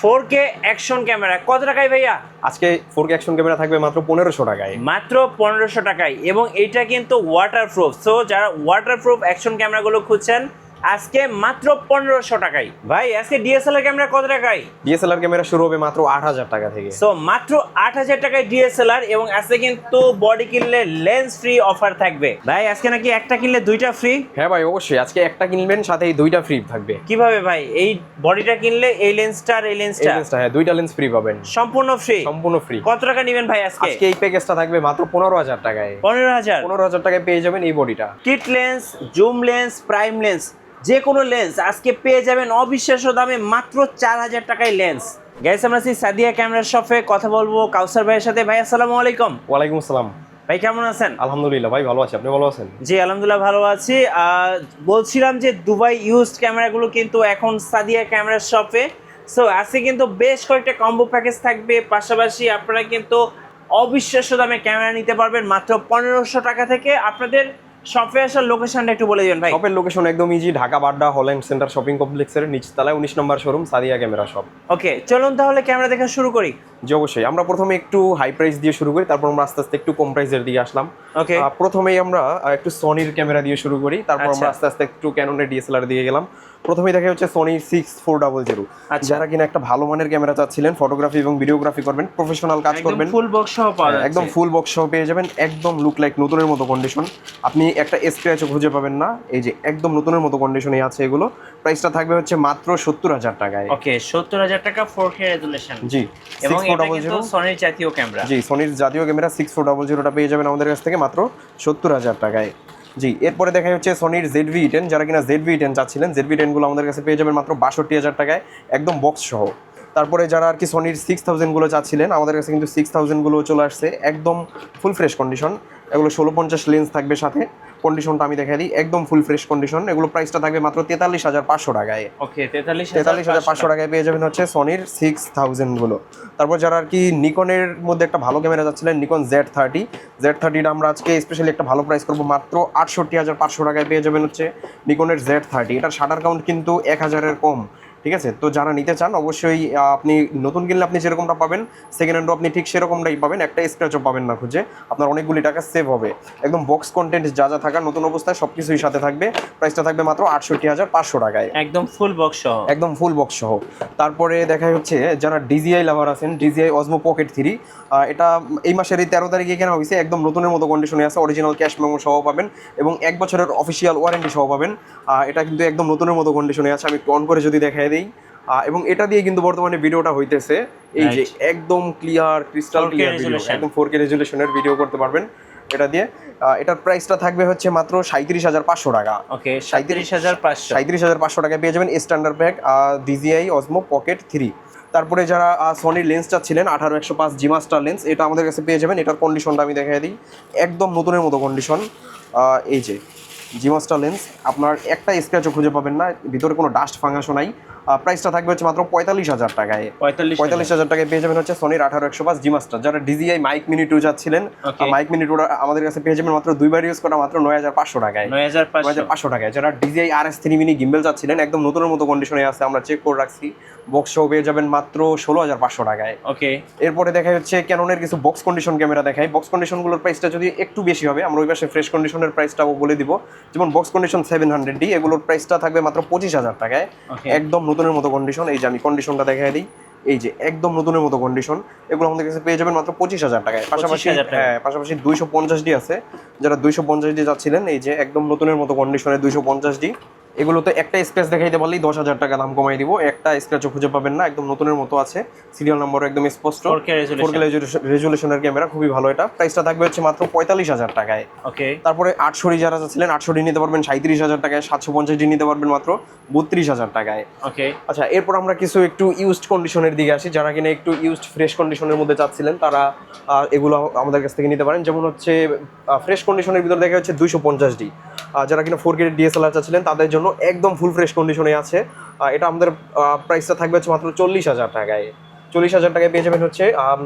4K action camera কত টাকায় ভাইয়া? আজকে 4K অ্যাকশন ক্যামেরা থাকবে মাত্র 1500 টাকায়। মাত্র 1500 টাকায়, এবং এটা কিন্তু ওয়াটারপ্রুফ। সো যারা ওয়াটারপ্রুফ অ্যাকশন ক্যামেরাগুলো খুঁজছেন আজকে মাত্র 1500 টাকায়। ভাই আজকে ডিএসএলআর ক্যামেরা কত টাকায়? ডিএসএলআর ক্যামেরা শুরু হবে মাত্র 8000 টাকা থেকে। সো মাত্র 8000 টাকায় ডিএসএলআর, এবং আজকে কিন্তু বডি কিনলে লেন্স ফ্রি অফার থাকবে। ভাই আজকে নাকি একটা কিনলে দুইটা ফ্রি? হ্যাঁ ভাই অবশ্যই, আজকে একটা কিনবেন সাথে এই দুইটা ফ্রি থাকবে। কিভাবে ভাই? এই বডিটা কিনলে এই লেন্সটা আর এই লেন্সটা? হ্যাঁ, দুইটা লেন্স ফ্রি পাবেন, সম্পূর্ণ ফ্রি। সম্পূর্ণ ফ্রি। কত টাকা নেবেন ভাই আজকে? আজকে এই প্যাকেজটা থাকবে মাত্র 15000 টাকায়। 15000 টাকায় পেয়ে যাবেন এই বডিটা। Kit lens, zoom lens, prime lens, যে কোনো লেন্স আজকে পেয়ে যাবেন অবিশ্বাস্য দামে মাত্র 4000 টাকায় লেন্স। গাইস আমরা আছি সাদিয়া ক্যামেরা শপে, কথা বলবো কাউসার ভাইয়ের সাথে। ভাই আসসালামু আলাইকুম। ওয়ালাইকুম আসসালাম। ভাই কেমন আছেন? আলহামদুলিল্লাহ ভাই ভালো আছি, আপনি ভালো আছেন? জি আলহামদুলিল্লাহ ভালো আছি। বলছিলাম যে দুবাই ইউজড ক্যামেরাগুলো কিন্তু এখন সাদিয়া ক্যামেরা শপে। সো আজকে কিন্তু বেশ কয়েকটা কম্বো প্যাকেজ থাকবে, পাশাপাশি আপনারা কিন্তু অবিশ্বাস্য দামে ক্যামেরা নিতে পারবেন মাত্র 1500 টাকা থেকে। আপনাদের শপে আসার লোকেশনটা একটু বলে দিবেন ভাই। শপের লোকেশন একদম easy, Dhaka Badda Holland Centre shopping কমপ্লেক্সের নিচতলায় 19 নম্বর showroom Sadia camera shop. Okay চলুন তাহলে ক্যামেরা দেখা শুরু করি। জি অবশ্যই, আমরা প্রথমে একটু হাই প্রাইস দিয়ে শুরু করি, তারপর আমরা আস্তে আস্তে একটু কম প্রাইসের দিকে আসলাম। ওকে প্রথমেই আমরা একটু সনির ক্যামেরা দিয়ে শুরু করি, তারপর আমরা আস্তে আস্তে একটু ক্যাননের ডিএসএলআর দিয়ে গেলাম। প্রথমেই দেখা হচ্ছে সনি 6400। যারা কিনা একটা ভালো মানের ক্যামেরা চাচ্ছিলেন, ফটোগ্রাফি এবং ভিডিওগ্রাফি করবেন, প্রফেশনাল কাজ করবেন, ফুল বক্স সহ পাওয়া যাচ্ছে। একদম ফুল বক্স সহ পেয়ে যাবেন, একদম লুক লাইক নতুনের মতো কন্ডিশন। আপনি একটা স্ক্র্যাচও খুঁজে পাবেন না, এই যে একদম নতুনের মতো কন্ডিশনে আছে এগুলো। প্রাইসটা থাকবে হচ্ছে মাত্র 70000 টাকায়। ওকে 70000 টাকা 4K রেজোলিউশন। জি, এবং এটা কিন্তু সনির জাতীয় ক্যামেরা। জি, সনির জাতীয় ক্যামেরা 6400টা পেয়ে যাবেন আমাদের কাছ থেকে মাত্র 70000 টাকায়। জি, এরপরে দেখা হচ্ছে সনির ZV-10। যারা কিনা ZV-10 চাচ্ছিলেন, ZV-10 গুলো আমাদের কাছে পেয়ে যাবেন মাত্র 62000 টাকায়, একদম বক্স সহ। তারপরে যারা আর কি সনির 6000 গুলো চাচ্ছিলেন, আমাদের কাছে কিন্তু 6000 গুলো চলে আসছে, একদম ফুল ফ্রেশ কন্ডিশন। এগুলো 1650 লেন্স থাকবে সাথে। কন্ডিশনটা আমি দেখাই দিই, একদম ফুল ফ্রেশ কন্ডিশন। এগুলো প্রাইসটা থাকবে মাত্র 43500 টাকায়। ওকে 43500 টাকায় পেয়ে যাবেন হচ্ছে সনির 6000 গুলো। তারপর যারা আর কি নিকনের মধ্যে একটা ভালো ক্যামেরা যাচ্ছিলেন, নিকন Z30টা আমরা আজকে স্পেশালি একটা ভালো প্রাইস করবো, মাত্র 68500 টাকায় পেয়ে যাবেন হচ্ছে নিকনের Z30। এটার শাটার কাউন্ট কিন্তু 1000-এর কম, ঠিক আছে? তো যারা নিতে চান অবশ্যই আপনি নতুন কিনলে আপনি যেরকমটা পাবেন, সেকেন্ড হ্যান্ডও আপনি ঠিক সেরকমটাই পাবেন, একটা স্ক্র্যাচও পাবেন না খুঁজে। আপনার অনেকগুলি টাকা সেভ হবে। একদম বক্স কন্টেন্ট যা যা থাকার নতুন অবস্থায় সব কিছুই সাথে থাকবে। প্রাইসটা থাকবে মাত্র 68500 টাকায়, একদম ফুল বক্স সহ। একদম ফুল বক্স সহ। তারপরে দেখা হচ্ছে যারা DJI লাভার আছেন, DJI Osmo Pocket 3, এটা এই মাসের এই 13 তারিখে কেনা হয়েছে, একদম নতুনের মতো কন্ডিশনে আছে, অরিজিনাল ক্যাশ মেমো সহ পাবেন এবং 1 বছরের অফিসিয়াল ওয়ারেন্টি সহ পাবেন। এটা কিন্তু একদম নতুনের মতো কন্ডিশনে আছে, আমি একটু অন করে যদি দেখাই দিই। এবং এটা দিয়ে কিন্তু বর্তমানে ভিডিওটা হইতেছে, এই যে একদম ক্লিয়ার, ক্রিস্টাল ক্লিয়ার ভিডিও, একদম 4K রেজুলেশনের ভিডিও করতে পারবেন এটা দিয়ে। এটার প্রাইসটা থাকবে হচ্ছে মাত্র 37500 টাকা। ওকে 37500 টাকায় পেয়ে যাবেন standard pack DJI Osmo Pocket 3। তারপরে যারা সনির লেন্স চাচ্ছিলেন 18105 জি মাস্টার লেন্স, এটা আমাদের কাছে পেয়ে যাবেন। এটার কন্ডিশনটা আমি দেখাই দিই, একদম নতুনের মতো কন্ডিশন। এই যে জি মাস্টার লেন্স, আপনার একটা স্ক্র্যাচও খুঁজে পাবেন না, ভিতরে কোনো ডাস্ট ফাঙ্গাসও নাই। প্রাইসটা থাকবে হচ্ছে মাত্র 45000 টাকায়। 45000 টাকায় পেয়ে যাবেন হচ্ছে সনির 18105 জি মাস্টার। যারা DJI মাইক মিনি 2 যাচ্ছিলেন, মাইক মিনি 2 আমাদের কাছে পেয়ে যাবেন মাত্র 2 বার ইউজ করা মাত্র 9500 টাকায়। 9500 টাকায়। যারা DJI RS3 মিনি গিম্বেল যাচ্ছিলেন, একদম নতুনের মতো কন্ডিশনে আছে, আমরা চেক করে রাখছি, বক্স সহ পেয়ে যাবেন মাত্র 16500 টাকায়। ওকে এরপরে দেখা হচ্ছে ক্যাননের কিছু বক্স কন্ডিশন ক্যামেরা দেখাই। বক্স কন্ডিশনগুলোর প্রাইসটা যদি একটু বেশি হবে, আমরা ওই পাশে ফ্রেশ কন্ডিশনের প্রাইসটাও বলে দিব। যেমন বক্স কন্ডিশন 700D, এগুলোর প্রাইসটা থাকবে মাত্র 25000 টাকায়, একদম নতুনের মতো কন্ডিশন। এই যে আমি কন্ডিশনটা দেখাই দিই, এই যে একদম নতুনের মতো কন্ডিশন, এগুলো আমাদের কাছে পেয়ে যাবেন মাত্র 25000 টাকায়। পাশাপাশি 250D আছে, যারা 250D যাচ্ছিলেন, এই যে একদম নতুনের মতো কন্ডিশনে 250D। এগুলোতে একটা স্ক্র্যাচ দেখাইতে পারলেই 10000 টাকা দাম কমাই দিব, একটা স্ক্র্যাচও খুঁজে পাবেন না, একদম নতুনের মতো আছে, সিরিয়াল নাম্বার একদম স্পষ্ট, 4K রেজুলেশনের ক্যামেরা, খুবই ভালো এটা। প্রাইসটা থাকবে হচ্ছে মাত্র 45000 টাকায়। ওকে তারপরে 800D যারা চাচ্ছিলেন, 800D নিতে পারবেন 37000 টাকায়, 750D নিতে পারবেন মাত্র 32000 টাকায়। ওকে আচ্ছা, এরপর আমরা কিছু একটু ইউজড কন্ডিশনের দিকে আসি। যারা কিনা একটু ইউজড ফ্রেশ কন্ডিশনের মধ্যে চাচ্ছিলেন, তারা এগুলো আমাদের কাছ থেকে নিতে পারেন। যেমন হচ্ছে ফ্রেশ কন্ডিশনের ভিতরে দেখা হচ্ছে 250D। যারা কিনা 4K DSLR চাচ্ছিলেন, তাদের জন্য একদম ফুল ফ্রেশ কন্ডিশনে আছে। এটা আমাদের প্রাইসটা থাকবে হচ্ছে মাত্র 40000 টাকায়। 40000 টাকায় পেয়ে যাবেন হচ্ছে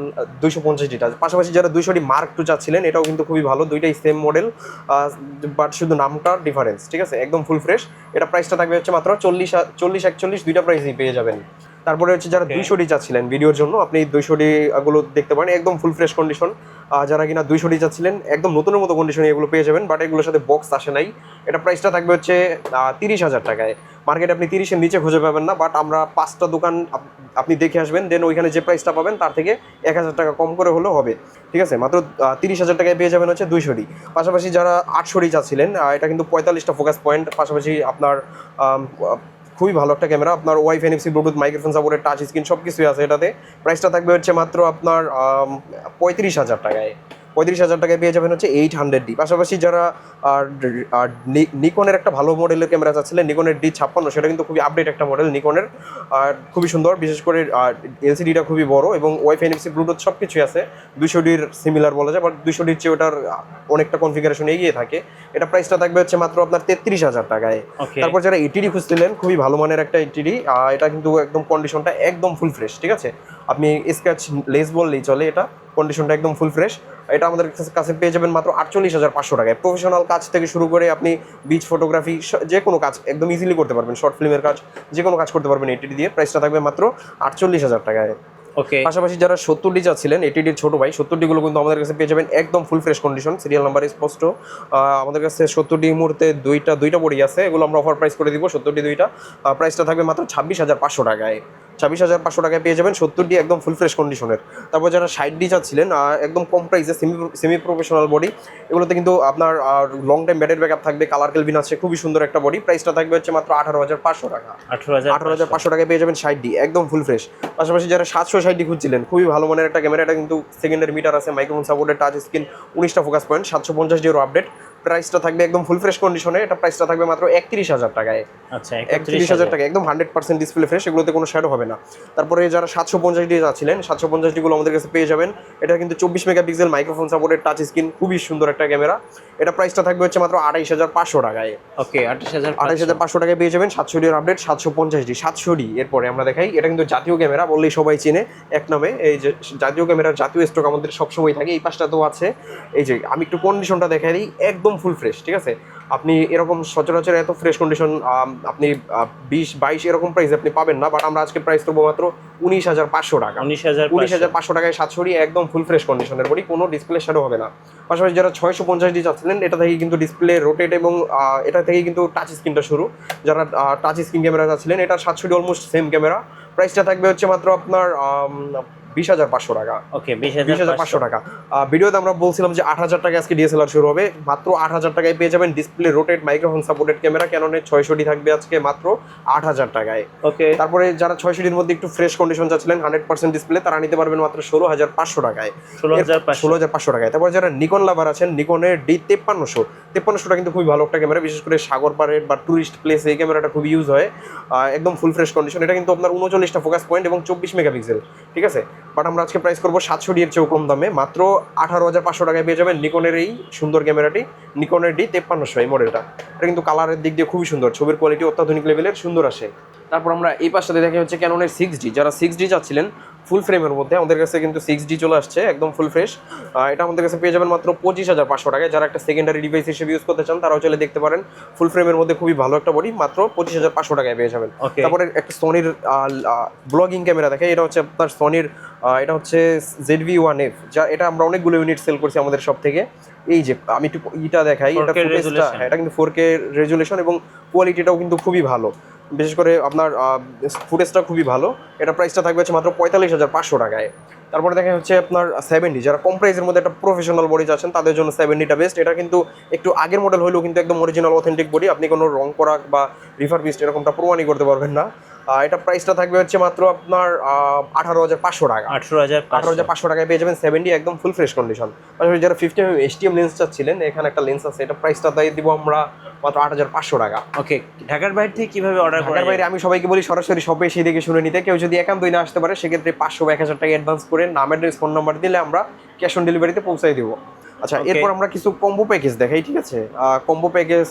250ডিটা। পাশাপাশি যারা 200D Mark II চাচ্ছিলেন, এটাও কিন্তু খুবই ভালো, দুইটাই সেম মডেল, বাট শুধু নামটা ডিফারেন্স, ঠিক আছে? একদম ফুল ফ্রেশ। এটা প্রাইসটা থাকবে হচ্ছে মাত্র 40 41 দুইটা প্রাইসই পেয়ে যাবেন। তারপরে হচ্ছে যারা 200D চাচ্ছিলেন ভিডিওর জন্য, আপনি 200D গুলো দেখতে পারেন, একদম ফুল ফ্রেশ কন্ডিশন। যারা কিনা 200D চাচ্ছিলেন একদম নতুনের মতো কন্ডিশনে এগুলো পেয়ে যাবেন, বাট এগুলোর সাথে বক্স আসে নাই। এটা প্রাইসটা থাকবে হচ্ছে 30,000 টাকায়। মার্কেটে আপনি 30-এর নিচে খুঁজে পাবেন না, বাট আমরা 5টা দোকান আপনি দেখে আসবেন, দেন ওইখানে যে প্রাইসটা পাবেন তার থেকে 1,000 টাকা কম করে হলেও হবে, ঠিক আছে। মাত্র 30,000 টাকায় পেয়ে যাবেন হচ্ছে 200D। পাশাপাশি যারা 800D চাচ্ছিলেন, এটা কিন্তু 45টা ফোকাস পয়েন্ট, পাশাপাশি আপনার খুবই ভালো একটা ক্যামেরা, আপনার wifi, NFC, Bluetooth, microphone supported, touch screen সব কিছুই আছে এটাতে। প্রাইসটা থাকবে হচ্ছে মাত্র আপনার 35,000 টাকায়। 35,000 টাকায় পেয়ে যাবেন হচ্ছে 800D। পাশাপাশি যারা নিকনের একটা ভালো মডেলের ক্যামেরা চাচ্ছিলেন, নিকনের D56, সেটা কিন্তু খুবই আপডেট একটা মডেল নিকনের, আর খুবই সুন্দর, বিশেষ করে এলসিডিটা খুবই বড় এবং ওয়াইফাই, NFC, ব্লুটুথ সব কিছুই আছে। 200Dর সিমিলার বলা যায়, বাট 200Dর চেয়ে ওটার অনেকটা কনফিগারেশন এগিয়ে থাকে। এটা প্রাইসটা থাকবে হচ্ছে মাত্র আপনার 33,000 টাকায়। তারপর যারা 80D খুঁজছিলেন, খুবই ভালো মানের একটা 80D, এটা কিন্তু একদম কন্ডিশনটা একদম ফুল ফ্রেশ, ঠিক আছে। আপনি স্ক্র্যাচ লেস বললেই চলে, এটা কন্ডিশনটা একদম ফুল ফ্রেশ। এটা আমাদের কাছে পেয়ে যাবেন মাত্র 48,500 টাকায়। প্রফেশনাল কাজ থেকে শুরু করে আপনি বিচ ফটোগ্রাফি, যে কোনো কাজ একদম ইজিলি করতে পারবেন, শর্ট ফিল্মের কাজ, যে কোনো কাজ করতে পারবেন 80D দিয়ে। প্রাইসটা থাকবে মাত্র 48,000 টাকায়। পাশাপাশি যারা 70D চাচ্ছিলেন, 80Dর ছোট ভাই, 70D গুলো কিন্তু আমাদের কাছে পেয়ে যাবেন একদম full fresh condition, serial number স্পষ্ট। আমাদের কাছে 70D মুহূর্তে দুইটা বডি আছে, এগুলো আমরা অফার প্রাইস করে দিব 70D দুইটা। প্রাইসটা থাকবে মাত্র 26,500 টাকায়। 26,500 টাকায় পেয়ে যাবেন 70D একদম ফুল ফ্রেশ কন্ডিশনের। তারপর যারা 60D চাচ্ছিলেন, একদম কম প্রাইসে সেমি প্রফেশনাল বডি, এগুলোতে কিন্তু আপনার লং টাইম ব্যাটারি ব্যাকআপ থাকবে, কালার কেলভিন আছে, খুবই সুন্দর একটা বডি। প্রাইসটা থাকবে হচ্ছে মাত্র 18,500 টাকা। 18,500 টাকায় পেয়ে যাবেন 60D একদম ফুল ফ্রেশ। পাশাপাশি যারা 760D খুঁজছিলেন, খুবই ভালো মানের একটা ক্যামেরা, এটা কিন্তু সেকেন্ডারি মিটার আছে, মাইক্রোফোন সাপোর্টেড, টাচ স্ক্রিন, 19টা ফোকাস পয়েন্ট, 750D আপডেট। প্রাইসটা থাকবে একদম ফুল ফ্রেশ কন্ডিশনে, এটা প্রাইসটা থাকবে মাত্র 31,000 টাকায়। আচ্ছা, 31,000 টাকা, একদম 100% ডিসপ্লে ফ্রেশ, এগুলোতে কোনো শ্যাডো হবে না। তারপরে যারা 750D যাচ্ছিলেন, 750D গুলো আমাদের কাছে পেয়ে যাবেন। এটা কিন্তু 24 megapixel, microphone supported, touch screen, খুবই সুন্দর একটা ক্যামেরা। এটা প্রাইসটা থাকবে হচ্ছে মাত্র 28,500 টাকায়। 28,500 টাকায় পেয়ে যাবেন 700D আপডেট, 750D। 700D এরপরে আমরা দেখাই, এটা কিন্তু জাতীয় ক্যামেরা বললেই সবাই চেনে এক নামে। এই যে জাতীয় ক্যামেরার জাতীয় স্টক আমাদের সবসময় থাকে, এই পাশটাতেও আছে। এই যে আমি একটু কন্ডিশনটা দেখাই দিই, একদম ফুল ফ্রেশ, ঠিক আছে। আপনি এরকম সচরাচর এত ফ্রেশ কন্ডিশন আপনি 20-22 এরকম প্রাইস আপনি পাবেন না, বাট আমরা আজকে প্রাইস করবো মাত্র 19,500 টাকা। 19,500 টাকায় 700D একদম ফুল ফ্রেশ কন্ডিশনের বডি, কোনো ডিসপ্লে শ্যাডো হবে না। পাশাপাশি যারা 650D চাচ্ছিলেন, এটা থেকে কিন্তু ডিসপ্লে রোটেট এবং এটা থেকে কিন্তু টাচ স্ক্রিনটা শুরু। যারা টাচ স্ক্রিন ক্যামেরা চাচ্ছিলেন, এটা 700D অলমোস্ট সেম ক্যামেরা। প্রাইসটা থাকবে হচ্ছে মাত্র আপনার 20,500 টাকা। 20,500 টাকা। ভিডিওতে আমরা বলছিলাম যে 8,000 টাকা আজকে DSLR শুরু হবে, মাত্র 8,000 টাকায় পেয়ে যাবেন display rotate, microphone supported camera, ক্যাননের 600D থাকবে আজকে মাত্র 8,000 টাকায়। তারপরে যারা 600Dর মধ্যে একটু ফ্রেশ কন্ডিশন চাচ্ছিলেন, 100% ডিসপ্লে, তারা নিতে পারবেন মাত্র 16,500 টাকায়। 16,500 টাকায়। তারপর যারা নিকন লাভার আছেন, নিকনের D5300টা কিন্তু খুবই ভালো একটা ক্যামেরা, বিশেষ করে সাগর পাড়ে বা টুরিস্ট প্লেসে এই ক্যামেরাটা খুব ইউজ হয়। একদম ফুল ফ্রেশ কন্ডিশন, এটা কিন্তু আপনার 39টা ফোকাস পয়েন্ট এবং 24 মেগাপিক্সেল, ঠিক আছে। বাট আমরা আজকে প্রাইস করবো 700D এর চেয়েও কম দামে, মাত্র 18,500 টাকায় পেয়ে যাবেন নিকনের এই সুন্দর ক্যামেরাটি, নিকনের D5300 এই মডেলটা। এটা কিন্তু কালারের দিক দিয়ে খুবই সুন্দর, ছবির কোয়ালিটি অত্যাধুনিক লেভেলের সুন্দর আসে। তারপর আমরা এই পাশটাতে দেখা হচ্ছে ক্যাননের 6D। যারা 6D চাচ্ছিলেন ফুল ফ্রেমের মধ্যে, আমাদের কাছে কিন্তু 6D চলে আসছে একদম ফুল ফ্রেশ। এটা আমাদের কাছে পেয়ে যাবেন মাত্র 25,500 টাকায়। যারা একটা সেকেন্ডারি ডিভাইস হিসেবে ইউজ করতে চান, তারাও চলে দেখতে পারেন। ফুল ফ্রেমের মধ্যে খুবই ভালো একটা বডি, মাত্র 25,500 টাকায় পেয়ে যাবেন। তারপরে একটা সোনির ব্লগিং ক্যামেরা দেখে, এটা হচ্ছে আপনার সোনির, এটা হচ্ছে ZV-1F, যা এটা আমরা অনেকগুলো ইউনিট সেল করছি আমাদের সব থেকে। এই যে আমি একটু এটা দেখাই, এটা ফুটেজটা, এটা কিন্তু 4K রেজুলেশন এবং কোয়ালিটিটাও কিন্তু খুবই ভালো, বিশেষ করে আপনার ফুটেজটা খুবই ভালো। এটা প্রাইসটা থাকবে হচ্ছে মাত্র 45,500 টাকায়। তারপরে দেখা হচ্ছে আপনার 70, যারা কম প্রাইসের মধ্যে একটা প্রফেশনাল বডি চাচ্ছেন, তাদের জন্য 70টা বেস্ট। এটা কিন্তু একটু আগের মডেল হলেও কিন্তু একদম অরিজিনাল অথেন্টিক বডি, আপনি কোনো রং করা বা রিফারবিশড এরকমটা প্রমাণই করতে পারবেন না। এটা প্রাইসটা থাকবে হচ্ছে মাত্র আপনার 18,500 টাকা। 18,500 টাকায় পেয়ে যাবেন 70 একদম ফুল ফ্রেশ কন্ডিশন। পাশাপাশি যারা 50mm HTM লেন্স চাচ্ছিলেন, এখানে একটা লেন্স আছে, এটা প্রাইসটা তাই দিব আমরা মাত্র 8,500 টাকা। ঢাকার বাইরে থেকে কিভাবে অর্ডার করা? ঢাকার বাইরে আমি সবাইকে বলি সরাসরি শপে এসে দেখে শুনে নিতে। কেউ যদি একান্তই না আসতে পারে, সেক্ষেত্রে 500 বা 1,000 টাকা অ্যাডভান্স করে নাম, অ্যাড্রেস, ফোন নাম্বার দিলে আমরা ক্যাশ অন ডেলিভারিতে পৌঁছাই দেবো। আচ্ছা, এরপর আমরা কিছু কম্বো প্যাকেজ দেখাই, ঠিক আছে। কম্বো প্যাকেজ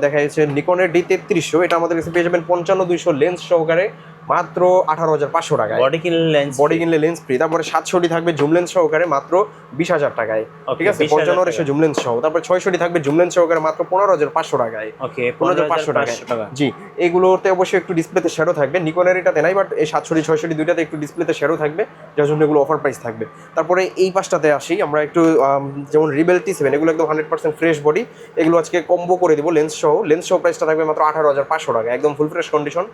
দেখা যাচ্ছে নিকনের D3300, এটা আমাদের কাছে পেয়ে যাবেন 55-200 লেন্স সহকারে, মাত্র 18,500 টাকায়। বডি কিনলে লেন্স ফ্রি। তারপরে 700 থাকবে জুম লেন্স সহকারে মাত্র 20,000 টাকায়, ঠিক আছে, 55 এসে জুম লেন্স সহ। তারপর 600 থাকবে জুম লেন্স সহকারে মাত্র 15,500 টাকায়। ওকে, 15,500 টাকা। জি, এগুলোতে অবশ্যই একটু ডিসপ্লেতে শ্যাডো থাকবে, নিকনের এটাতে নাই, বাট এই 700 600 দুইটাতে একটু ডিসপ্লেতে শ্যাডো থাকবে, যার জন্য এগুলো অফার প্রাইস থাকবে। তারপরে এই পাশটাতে আসি আমরা একটু, যেমন রিবেল T7 এগুলো একদম 100% ফ্রেশ বডি, এগুলো আজকে কম্বো করে দিব লেন্স সহ প্রাইসটা থাকবে মাত্র 18,500 টাকা, একদম ফুল ফ্রেশ কন্ডিশন,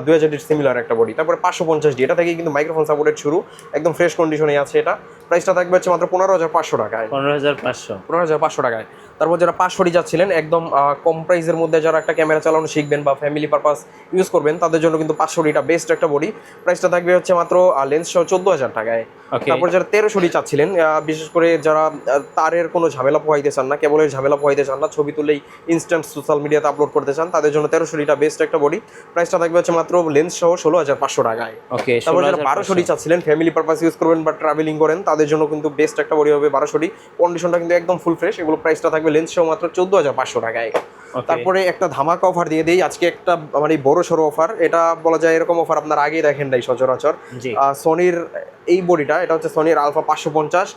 2000 সিমিলার একটা বডি। তারপরে 550D, এটা থেকে কিন্তু মাইক্রোফোন সাপোর্টেড শুরু, একদম ফ্রেশ কন্ডিশনে আছে এটা, প্রাইসটা থাকবে হচ্ছে মাত্র 15,500 টাকায়। 15,500 টাকায়। তারপর যারা 500 যাচ্ছিলেন একদম কম প্রাইসের মধ্যে, যারা একটা ক্যামেরা চালানো শিখবেন বা ফ্যামিলি পারপাস ইউজ করবেন, তাদের জন্য কিন্তু 500টা বেস্ট একটা বডি, প্রাইসটা থাকবে হচ্ছে মাত্র লেন্স সহ 14,000 টাকায়। তারপর যারা 1300 চাচ্ছিলেন, বিশেষ করে যারা তারের কোনো ঝামেলা পোহাইতে চান না, কেবলের ঝামেলা পোহাইতে চান না, ছবি তুলেই ইনস্ট্যান্ট সোশ্যাল মিডিয়াতে আপলোড করতে চান, তাদের জন্য 1300টা বেস্ট একটা বডি, প্রাইসটা থাকবে হচ্ছে মাত্র লেন্স সহ 16,500 টাকায়। তারপর যারা 1200 চাচ্ছিলেন, ফ্যামিলি পারপাস ইউজ করবেন বা ট্রাভেলিং করেন, তাদের জন্য কিন্তু বেস্ট একটা বডি হবে 1200, কন্ডিশনটা কিন্তু একদম ফুল ফ্রেশ, এগুলো প্রাইসটা থাকবে লেন্স সহ মাত্র 14,500 টাকায়। তারপরে একটা ধামাকা অফার দিয়ে দেই আজকে, একটা মানে বড় সড়ো অফার, এটা বলা যায় এরকম অফার আপনার আগেই দেখেন নাই সচরাচর। সনির এই বডিটা, এটা হচ্ছে সনির আলফা 550,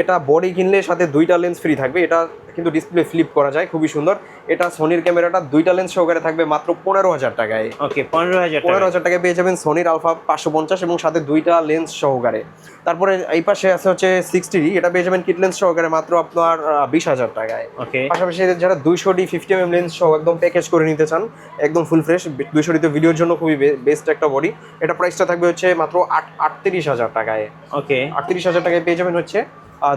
এটা বডি কিনলে সাথে 2টা লেন্স ফ্রি থাকবে, এটা কিন্তু ডিসপ্লে ফ্লিপ করা যায়, খুবই সুন্দর। এটা সনির ক্যামেরাটা 2টা লেন্স সহকারে থাকবে মাত্র 15,000 টাকায়। ওকে, 15,000 টাকায় পেয়ে যাবেন সনির আলফা 550 এবং সাথে 2টা লেন্স সহকারে। তারপরে এই পাশে আছে হচ্ছে 60D, এটা পেয়ে যাবেন কিট লেন্স সহকারে মাত্র আপনার 20,000 টাকায়। পাশাপাশি যারা 200D 50mm লেন্স সহ একদম প্যাকেজ করে নিতে চান, একদম ফুল ফ্রেশ 200D ভিডিওর জন্য খুবই বেস্ট একটা বডি, এটা প্রাইসটা থাকবে হচ্ছে মাত্র 38,000 টাকায়। ওকে, 38,000 টাকায় পেয়ে যাবেন হচ্ছে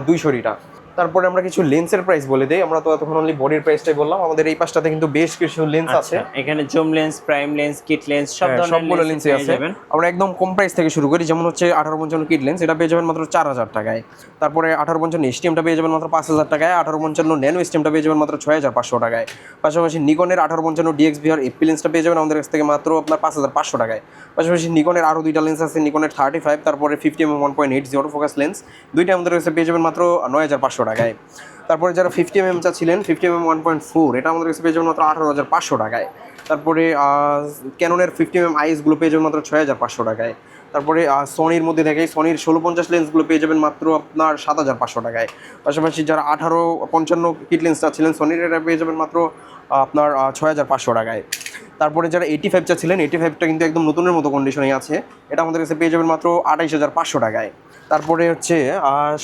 200টা। তারপরে আমরা কিছু লেন্সের প্রাইস বলে দেই, আমরা তো এতক্ষণ অনলি বডির প্রাইসটাই বললাম, আমাদের এই পাশটাতে কিন্তু বেশ কিছু লেন্স আছে, এখানে zoom lens, prime lens, kit lens, সবগুলো লেন্সই আছে। আমরা একদম কম প্রাইস থেকে শুরু করি, যেমন হচ্ছে 1855 কিট লেন্স, এটা পেয়ে যাবেন মাত্র 4,000 টাকায়। তারপরে 1855 STMটা পেয়ে যাবেন মাত্র 5,000 টাকায়। 1855 ন্যানো STMটা পেয়ে যাবেন মাত্র 6,500 টাকায়। পাশাপাশি নিকনের 1855 DXVR FP লেন্সটা পেয়ে যাবেন আমাদের কাছ থেকে মাত্র আপনার 5,500 টাকায়। পাশাপাশি নিকনের আরও 2টা লেন্স আছে, নিকনের 35, তারপরে 50mm 1.8 ফোকাস লেন্স, 2টা আমাদের কাছে পেয়ে যাবেন মাত্র 9,500 টাকায়। তারপরে যারা 50mm চাচ্ছিলেন, 50mm 1.4, এটা আমাদের কাছে পেয়ে যাবেন মাত্র 18,500 টাকায়। তারপরে ক্যাননের 50mm আইসগুলো পেয়ে যাবেন মাত্র 6,500 টাকায়। তারপরে সনির মধ্যে দেখে সনির 1650 লেন্সগুলো পেয়ে যাবেন মাত্র আপনার 7,500 টাকায়। পাশাপাশি যারা 1855 কিট লেন্স চাচ্ছিলেন সনির, এটা পেয়ে যাবেন মাত্র আপনার 6,500 টাকায়। তারপরে যারা 85 চাচ্ছিলেন, 85টা কিন্তু একদম নতুনের মতো কন্ডিশনে আছে, এটা আমাদের কাছে পেয়ে যাবেন মাত্র 28,500 টাকায়। তারপরে হচ্ছে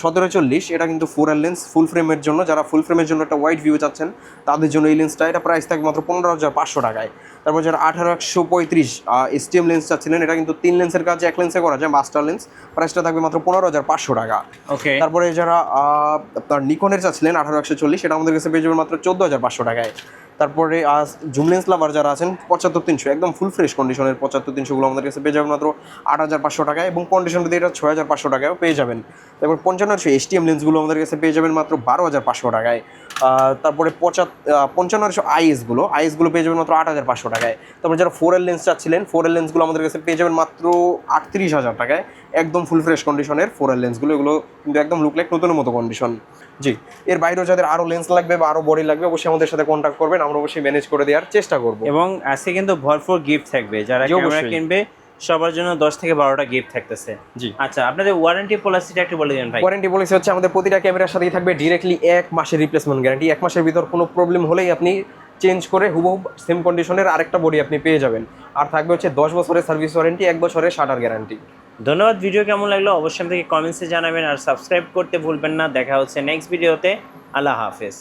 1740, এটা কিন্তু 4L লেন্স ফুল ফ্রেমের জন্য, যারা ফুল ফ্রেমের জন্য একটা ওয়াইড ভিউ চাচ্ছেন তাদের জন্য এই লেন্সটা, এটা প্রাইস থাকবে মাত্র 15,500 টাকায়। তারপর যারা 1835 STM লেন্স চাচ্ছিলেন, এটা কিন্তু 3 লেন্সের কাজ 1 লেন্সে করা যায়, মাস্টার লেন্স, প্রাইসটা থাকবে মাত্র 15,500 টাকা। ওকে। তারপরে যারা আপনার নিকনের চাচ্ছিলেন 1840, এটা আমাদের কাছে পেয়ে যাবেন মাত্র 14,500 টাকায়। তারপরে জুম লেন্স লাভার যারা আছেন 75-300, একদম ফুল ফ্রেশ কন্ডিশনের 75-300গুলো আমাদের কাছে পেয়ে যাবেন মাত্র 8,500 টাকায়, এবং কন্ডিশন দিয়ে এটা 6,500 টাকায়ও পেয়ে যাবেন। তারপর 55 STM লেন্সগুলো আমাদের কাছে পেয়ে যাবেন মাত্র 12,500 টাকায়। তারপরে 55 আইএসগুলো পেয়ে যাবেন মাত্র 8,500 টাকায়। তারপরে যারা 4L লেন্স চাচ্ছিলেন, 4L লেন্সগুলো আমাদের কাছে পেয়ে যাবেন মাত্র 38,000 টাকায়, একদম ফুল ফ্রেশ কন্ডিশনের 4L লেন্সগুলো, এগুলো কিন্তু একদম লুক লাইক নতুনের মতো কন্ডিশন। জি, এর বাইরেও যাদের আরও লেন্স লাগবে বা আরও বডি লাগবে, অবশ্যই আমাদের সাথে কন্ট্যাক্ট করবেন, আমরা অবশ্যই ম্যানেজ করে দেওয়ার চেষ্টা করবো। এবং আজকে কিন্তু ভরপুর গিফট থাকবে, যারা ক্যামেরা কিনবে সবার জন্য 10 থেকে 12টা গিফট থাকতেছে। জি, আচ্ছা, আপনাদের ওয়ারেন্টি পলিসিটা একটু বলে দিন ভাই। ওয়ারেন্টি পলিসি হচ্ছে আমাদের প্রতিটা ক্যামেরার সাথেই থাকবে ডিরেক্টলি 1 মাসের রিপ্লেসমেন্ট গ্যারান্টি। 1 মাসের ভিতর কোনো প্রবলেম হলেই আপনি চেঞ্জ করে হুবহু সেম কন্ডিশনের আরেকটা বডি আপনি পেয়ে যাবেন। আর থাকবে হচ্ছে 10 বছরের সার্ভিস ওয়ারেন্টি, 1 বছরের শাটার গ্যারান্টি। ধন্যবাদ। ভিডিও কেমন লাগলো অবশ্যই আমাদেরকে কমেন্টসে জানাবেন, আর সাবস্ক্রাইব করতে ভুলবেন না। দেখা হচ্ছে নেক্সট ভিডিওতে। আল্লাহ হাফেজ।